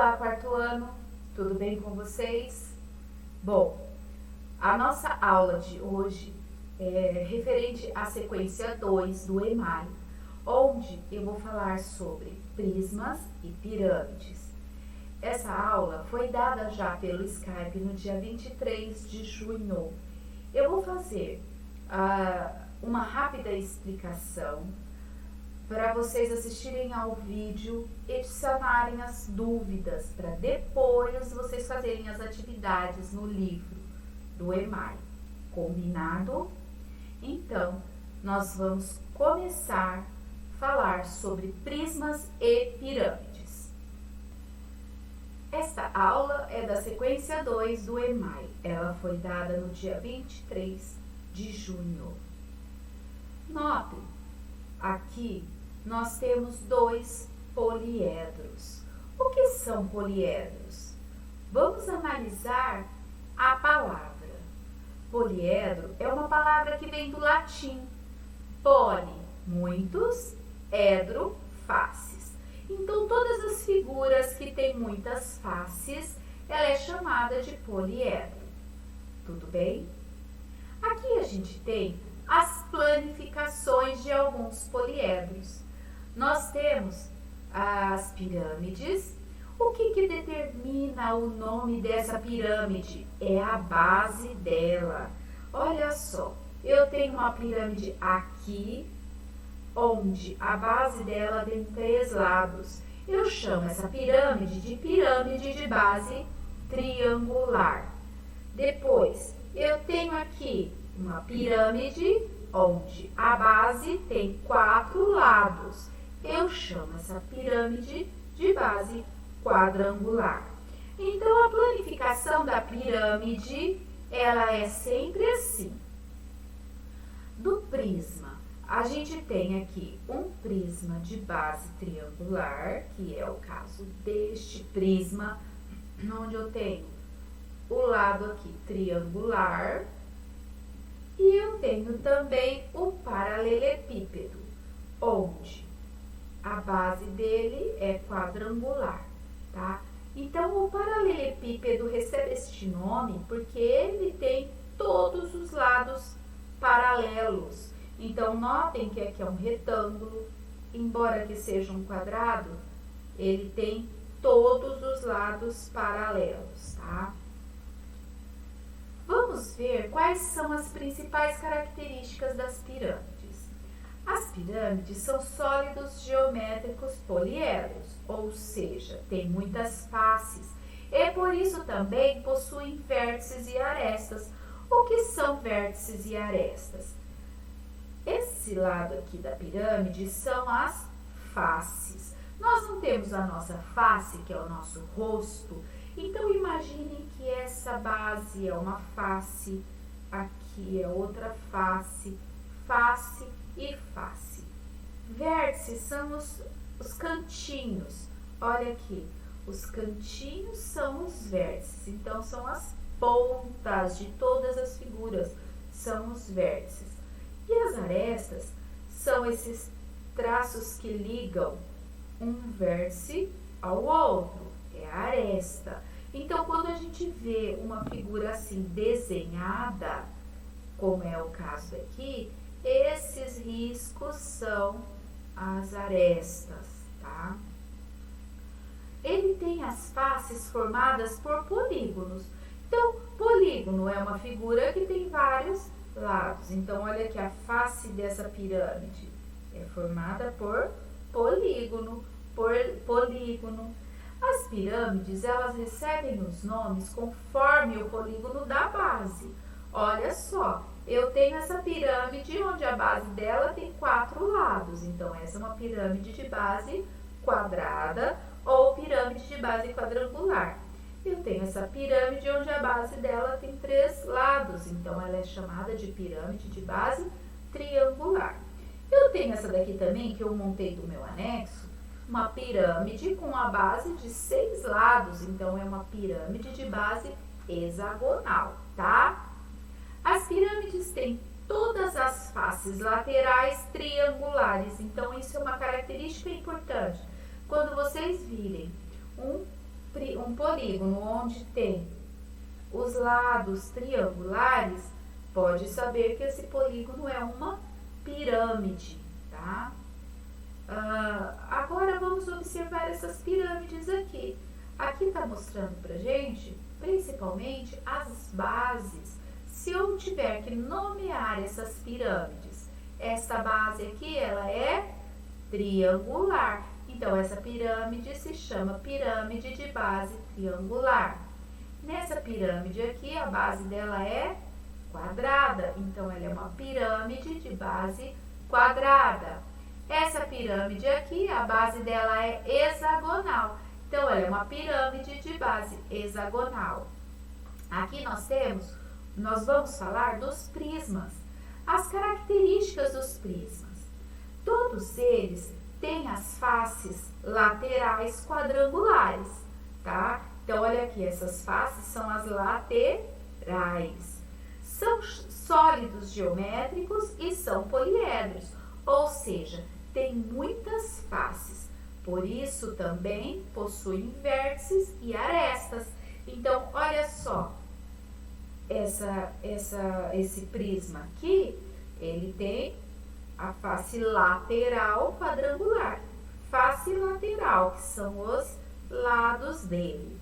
Olá, quarto ano, tudo bem com vocês? Bom, a nossa aula de hoje é referente à sequência 2 do EMAI, onde eu vou falar sobre prismas e pirâmides. Essa aula foi dada já pelo Skype no dia 23 de junho. Eu vou fazer uma rápida explicação para vocês assistirem ao vídeo e adicionarem as dúvidas, para depois vocês fazerem as atividades no livro do EMAI. Combinado? Então, nós vamos começar a falar sobre prismas e pirâmides. Esta aula é da sequência 2 do EMAI. Ela foi dada no dia 23 de junho. Notem, aqui nós temos dois poliedros. O que são poliedros? Vamos analisar a palavra. Poliedro é uma palavra que vem do latim. Poli, muitos, edro, faces. Então, todas as figuras que têm muitas faces, ela é chamada de poliedro. Tudo bem? Aqui a gente tem as planificações de alguns poliedros. Nós temos as pirâmides. O que determina o nome dessa pirâmide? É a base dela. Olha só, eu tenho uma pirâmide aqui, onde a base dela tem 3 lados. Eu chamo essa pirâmide de base triangular. Depois, eu tenho aqui uma pirâmide onde a base tem 4 lados. Eu chamo essa pirâmide de base quadrangular. Então, a planificação da pirâmide, ela é sempre assim. Do prisma, a gente tem aqui um prisma de base triangular, que é o caso deste prisma, onde eu tenho o lado aqui triangular, e eu tenho também o paralelepípedo, onde a base dele é quadrangular, tá? Então, o paralelepípedo recebe este nome porque ele tem todos os lados paralelos. Então, notem que aqui é um retângulo, embora que seja um quadrado, ele tem todos os lados paralelos, tá? Vamos ver quais são as principais características das pirâmides. As pirâmides são sólidos geométricos poliedros, ou seja, tem muitas faces, e por isso também possuem vértices e arestas. O que são vértices e arestas? Esse lado aqui da pirâmide são as faces. Nós não temos a nossa face, que é o nosso rosto, então imaginem que essa base é uma face, aqui é outra face, face e face. Vértices são os cantinhos. Olha aqui, os cantinhos são os vértices. Então, são as pontas de todas as figuras, são os vértices. E as arestas são esses traços que ligam um vértice ao outro. É a aresta. Então, quando a gente vê uma figura assim desenhada, como é o caso aqui, esses riscos são as arestas, tá? Ele tem as faces formadas por polígonos. Então, polígono é uma figura que tem vários lados. Então, olha aqui, a face dessa pirâmide é formada por polígono, As pirâmides, elas recebem os nomes conforme o polígono da base. Olha só, eu tenho essa pirâmide onde a base dela tem 4 lados. Então, essa é uma pirâmide de base quadrada ou pirâmide de base quadrangular. Eu tenho essa pirâmide onde a base dela tem 3 lados. Então, ela é chamada de pirâmide de base triangular. Eu tenho essa daqui também, que eu montei do meu anexo, uma pirâmide com a base de 6 lados. Então, é uma pirâmide de base hexagonal, tá? As pirâmides têm todas as faces laterais triangulares. Então, isso é uma característica importante. Quando vocês virem um um polígono onde tem os lados triangulares, pode saber que esse polígono é uma pirâmide, tá? Agora vamos observar essas pirâmides aqui. Aqui está mostrando pra gente, principalmente, as bases. Se eu tiver que nomear essas pirâmides, essa base aqui, ela é triangular. Então, essa pirâmide se chama pirâmide de base triangular. Nessa pirâmide aqui, a base dela é quadrada. Então, ela é uma pirâmide de base quadrada. Essa pirâmide aqui, a base dela é hexagonal. Então, ela é uma pirâmide de base hexagonal. Aqui nós vamos falar dos prismas. As características dos prismas. Todos eles têm as faces laterais quadrangulares, tá? Então, olha aqui, essas faces são as laterais. São sólidos geométricos e são poliedros, ou seja, tem muitas faces. Por isso, também possuem vértices e arestas. Então, olha só, esse prisma aqui, ele tem a face lateral quadrangular. Face lateral, que são os lados dele.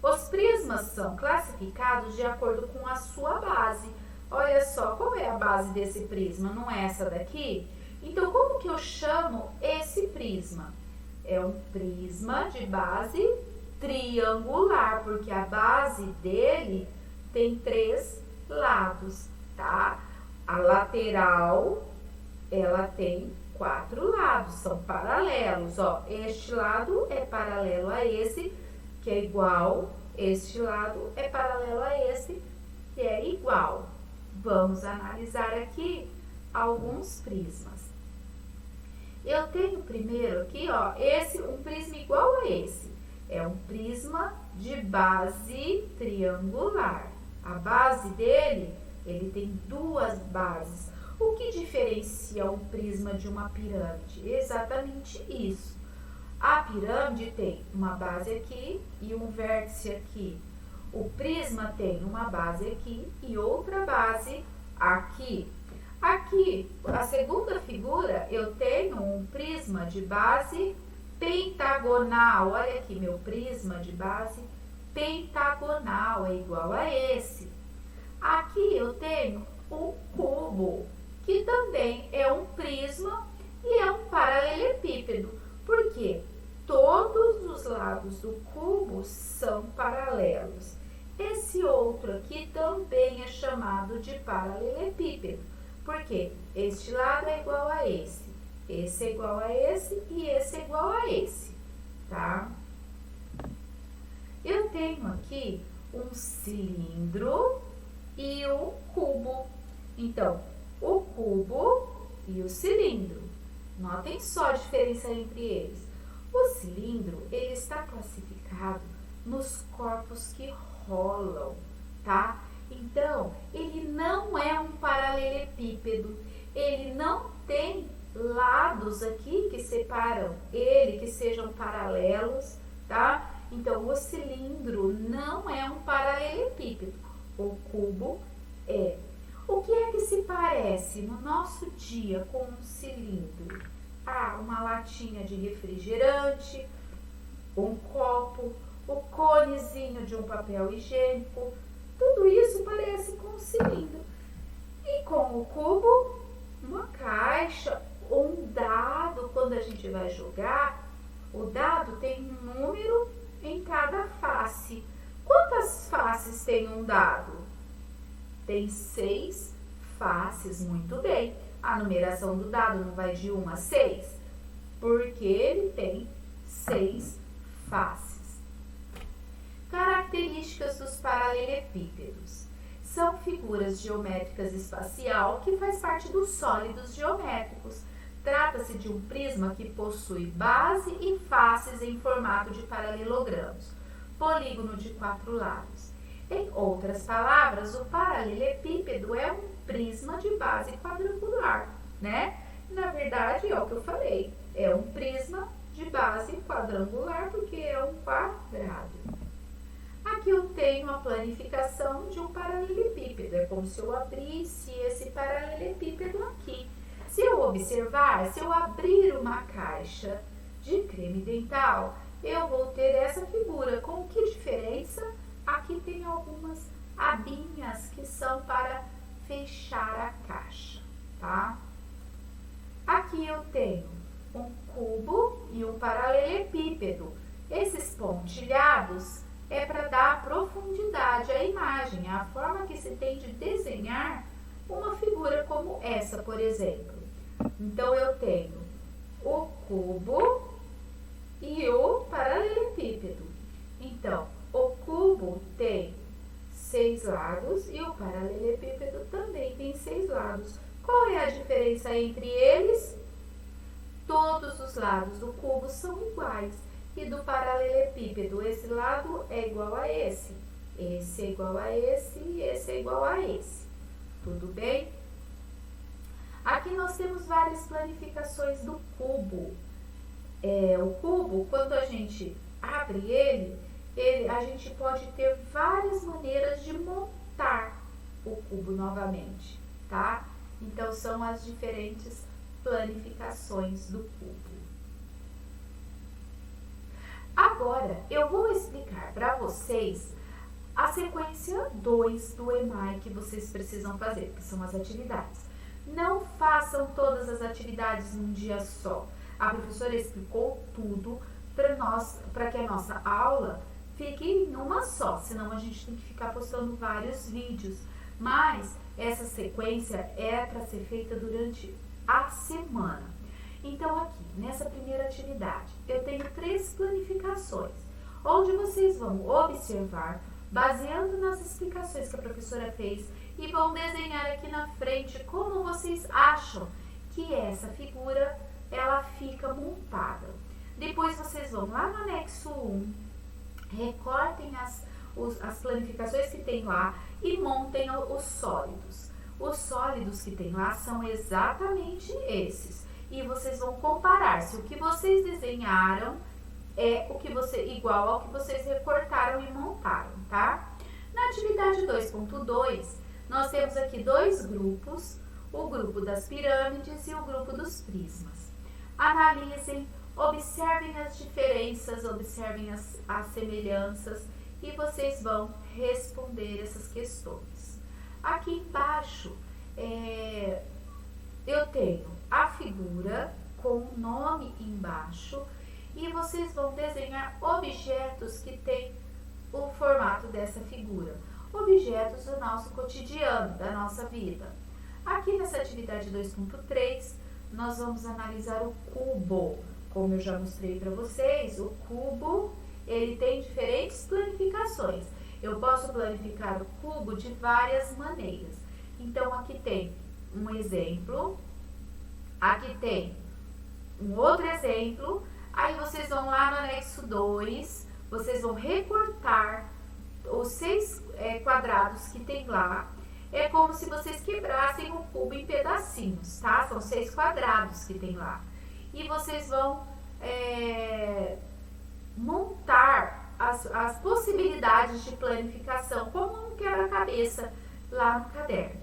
Os prismas são classificados de acordo com a sua base. Olha só, qual é a base desse prisma? Não é essa daqui? Então, como que eu chamo esse prisma? É um prisma de base triangular, porque a base dele tem 3 lados, tá? A lateral, ela tem 4 lados, são paralelos, ó. Este lado é paralelo a esse, que é igual. Este lado é paralelo a esse, que é igual. Vamos analisar aqui alguns prismas. Eu tenho primeiro aqui, ó, um prisma igual a esse. É um prisma de base triangular. A base dele, ele tem 2 bases. O que diferencia um prisma de uma pirâmide? Exatamente isso. A pirâmide tem uma base aqui e um vértice aqui. O prisma tem uma base aqui e outra base aqui. Aqui, a segunda figura, eu tenho um prisma de base pentagonal. Olha aqui, meu prisma de base pentagonal é igual a esse. Aqui eu tenho um cubo, que também é um prisma e é um paralelepípedo. Por quê? Todos os lados do cubo são paralelos. Esse outro aqui também é chamado de paralelepípedo. Porque este lado é igual a esse é igual a esse e esse é igual a esse, tá? Eu tenho aqui um cilindro e um cubo. Então, o cubo e o cilindro. Notem só a diferença entre eles. O cilindro, ele está classificado nos corpos que rolam, tá? Então, ele não é um paralelepípedo, ele não tem lados aqui que separam ele, que sejam paralelos, tá? Então, o cilindro não é um paralelepípedo, o cubo é. O que é que se parece no nosso dia com um cilindro? Uma latinha de refrigerante, um copo, o conezinho de um papel higiênico. Tudo isso parece com um cilindro. E com o cubo, uma caixa, um dado. Quando a gente vai jogar, o dado tem um número em cada face. Quantas faces tem um dado? Tem 6 faces, muito bem. A numeração do dado não vai de 1 a 6, porque ele tem 6 faces. Características dos paralelepípedos. São figuras geométricas espacial que faz parte dos sólidos geométricos. Trata-se de um prisma que possui base e faces em formato de paralelogramos, polígono de 4 lados. Em outras palavras, o paralelepípedo é um prisma de base quadrangular, né? Na verdade, é o que eu falei, é um prisma de base quadrangular porque é um quadrado. tenho a planificação de um paralelepípedo. É como se eu abrisse esse paralelepípedo aqui. Se eu observar, se eu abrir uma caixa de creme dental, eu vou ter essa figura. Com que diferença? Aqui tem algumas abinhas que são para fechar a caixa, tá? Aqui eu tenho um cubo e um paralelepípedo. Esses pontilhados é para dar profundidade à imagem, é a forma que se tem de desenhar uma figura como essa, por exemplo. Então, eu tenho o cubo e o paralelepípedo. Então, o cubo tem 6 lados e o paralelepípedo também tem 6 lados. Qual é a diferença entre eles? Todos os lados do cubo são iguais. E do paralelepípedo, esse lado é igual a esse é igual a esse e esse é igual a esse. Tudo bem? Aqui nós temos várias planificações do cubo. O cubo, quando a gente abre ele, a gente pode ter várias maneiras de montar o cubo novamente, tá? Então, são as diferentes planificações do cubo. Agora, eu vou explicar para vocês a sequência 2 do EMAI que vocês precisam fazer, que são as atividades. Não façam todas as atividades num dia só. A professora explicou tudo para que a nossa aula fique em uma só, senão a gente tem que ficar postando vários vídeos. Mas essa sequência é para ser feita durante a semana. Então, aqui, nessa primeira atividade, eu tenho 3 planificações, onde vocês vão observar, baseando nas explicações que a professora fez, e vão desenhar aqui na frente como vocês acham que essa figura, ela fica montada. Depois, vocês vão lá no anexo 1, recortem as planificações que tem lá e montem os sólidos. Os sólidos que tem lá são exatamente esses. E vocês vão comparar se o que vocês desenharam é igual ao que vocês recortaram e montaram, tá? Na atividade 2.2, nós temos aqui 2 grupos, o grupo das pirâmides e o grupo dos prismas. Analisem, observem as diferenças, observem as semelhanças e vocês vão responder essas questões. Aqui embaixo, eu tenho a figura com o nome embaixo e vocês vão desenhar objetos que têm o formato dessa figura. Objetos do nosso cotidiano, da nossa vida. Aqui nessa atividade 2.3, nós vamos analisar o cubo. Como eu já mostrei para vocês, o cubo, ele tem diferentes planificações. Eu posso planificar o cubo de várias maneiras. Então, aqui tem um exemplo, aqui tem um outro exemplo, aí vocês vão lá no anexo 2, vocês vão recortar os 6 quadrados que tem lá. É como se vocês quebrassem o cubo em pedacinhos, tá? São 6 quadrados que tem lá. E vocês vão montar as possibilidades de planificação como um quebra-cabeça lá no caderno.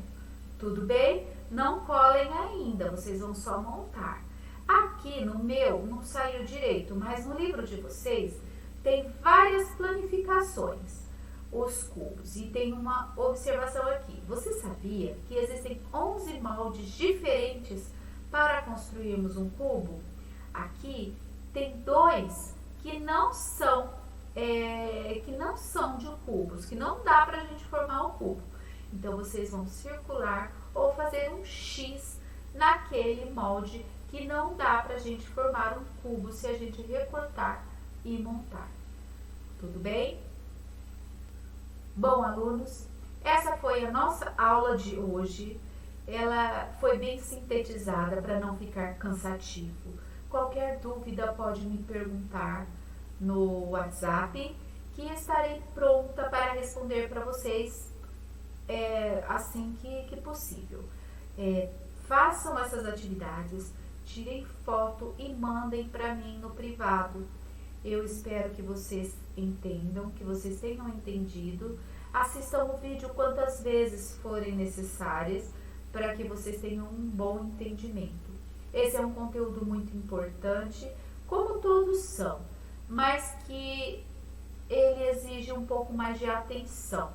Tudo bem? Não colhem ainda, vocês vão só montar. Aqui no meu não saiu direito, mas no livro de vocês tem várias planificações, os cubos. E tem uma observação aqui. Você sabia que existem 11 moldes diferentes para construirmos um cubo? Aqui tem 2 que não são de cubos, que não dá para a gente formar um cubo. Então, vocês vão circular ou fazer um X naquele molde que não dá para a gente formar um cubo se a gente recortar e montar. Tudo bem? Bom, alunos, essa foi a nossa aula de hoje. Ela foi bem sintetizada para não ficar cansativo. Qualquer dúvida pode me perguntar no WhatsApp, que estarei pronta para responder para vocês assim que possível. Façam essas atividades, tirem foto e mandem para mim no privado. Eu espero que vocês entendam, que vocês tenham entendido. Assistam o vídeo quantas vezes forem necessárias para que vocês tenham um bom entendimento. Esse é um conteúdo muito importante, como todos são, mas que ele exige um pouco mais de atenção.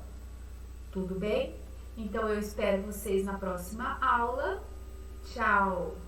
Tudo bem? Então eu espero vocês na próxima aula. Tchau!